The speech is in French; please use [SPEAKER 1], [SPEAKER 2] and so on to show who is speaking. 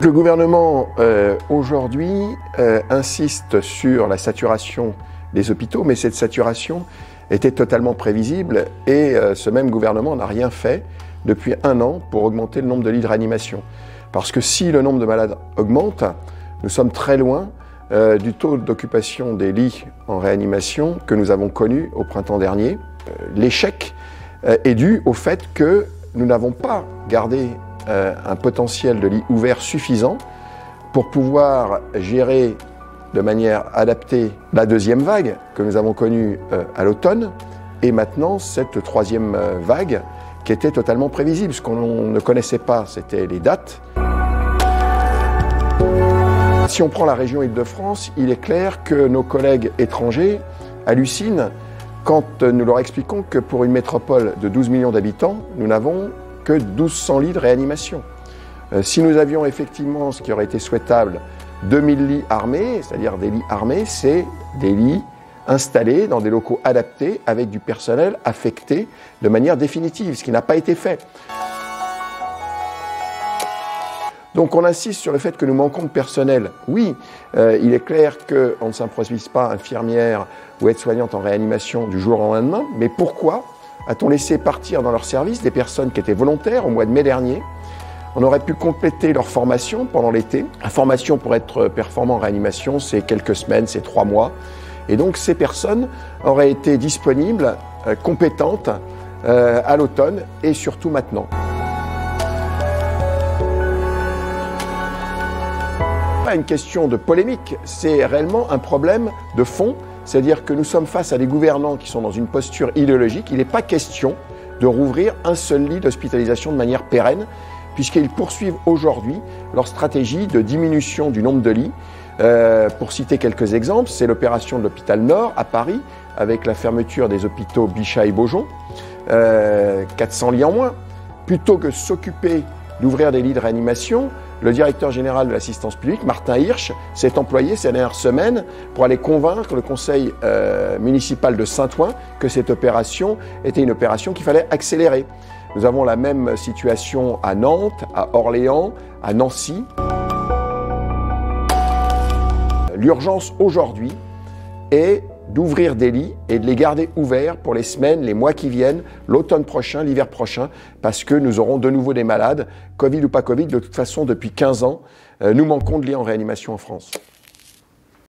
[SPEAKER 1] Le gouvernement aujourd'hui insiste sur la saturation des hôpitaux, mais cette saturation était totalement prévisible et ce même gouvernement n'a rien fait depuis 1 an pour augmenter le nombre de lits de réanimation. Parce que si le nombre de malades augmente, nous sommes très loin du taux d'occupation des lits en réanimation que nous avons connu au printemps dernier. L'échec est dû au fait que nous n'avons pas gardé un potentiel de lits ouverts suffisant pour pouvoir gérer de manière adaptée la deuxième vague que nous avons connue à l'automne et maintenant cette troisième vague qui était totalement prévisible. Ce qu'on ne connaissait pas, c'était les dates. Si on prend la région Île-de-France, il est clair que nos collègues étrangers hallucinent quand nous leur expliquons que pour une métropole de 12 millions d'habitants, nous n'avons que 1200 lits de réanimation. Si nous avions effectivement, ce qui aurait été souhaitable, 2000 lits armés, c'est-à-dire des lits armés, c'est des lits installés dans des locaux adaptés avec du personnel affecté de manière définitive, ce qui n'a pas été fait. Donc on insiste sur le fait que nous manquons de personnel. Oui, il est clair qu'on ne s'improvise pas infirmière ou aide-soignante en réanimation du jour au lendemain, mais pourquoi a-t-on laissé partir dans leur service des personnes qui étaient volontaires au mois de mai dernier? On aurait pu compléter leur formation pendant l'été. La formation pour être performant en réanimation, c'est quelques semaines, c'est 3 mois. Et donc ces personnes auraient été disponibles, compétentes à l'automne et surtout maintenant. Pas une question de polémique, c'est réellement un problème de fond. C'est-à-dire que nous sommes face à des gouvernants qui sont dans une posture idéologique. Il n'est pas question de rouvrir un seul lit d'hospitalisation de manière pérenne, puisqu'ils poursuivent aujourd'hui leur stratégie de diminution du nombre de lits. Pour citer quelques exemples, c'est l'opération de l'hôpital Nord à Paris, avec la fermeture des hôpitaux Bichat et Beaujon, 400 lits en moins. Plutôt que s'occuper d'ouvrir des lits de réanimation, le directeur général de l'assistance publique, Martin Hirsch, s'est employé ces dernières semaines pour aller convaincre le conseil municipal de Saint-Ouen que cette opération était une opération qu'il fallait accélérer. Nous avons la même situation à Nantes, à Orléans, à Nancy. L'urgence aujourd'hui est d'ouvrir des lits et de les garder ouverts pour les semaines, les mois qui viennent, l'automne prochain, l'hiver prochain, parce que nous aurons de nouveau des malades, Covid ou pas Covid. De toute façon, depuis 15 ans, nous manquons de lits en réanimation en France.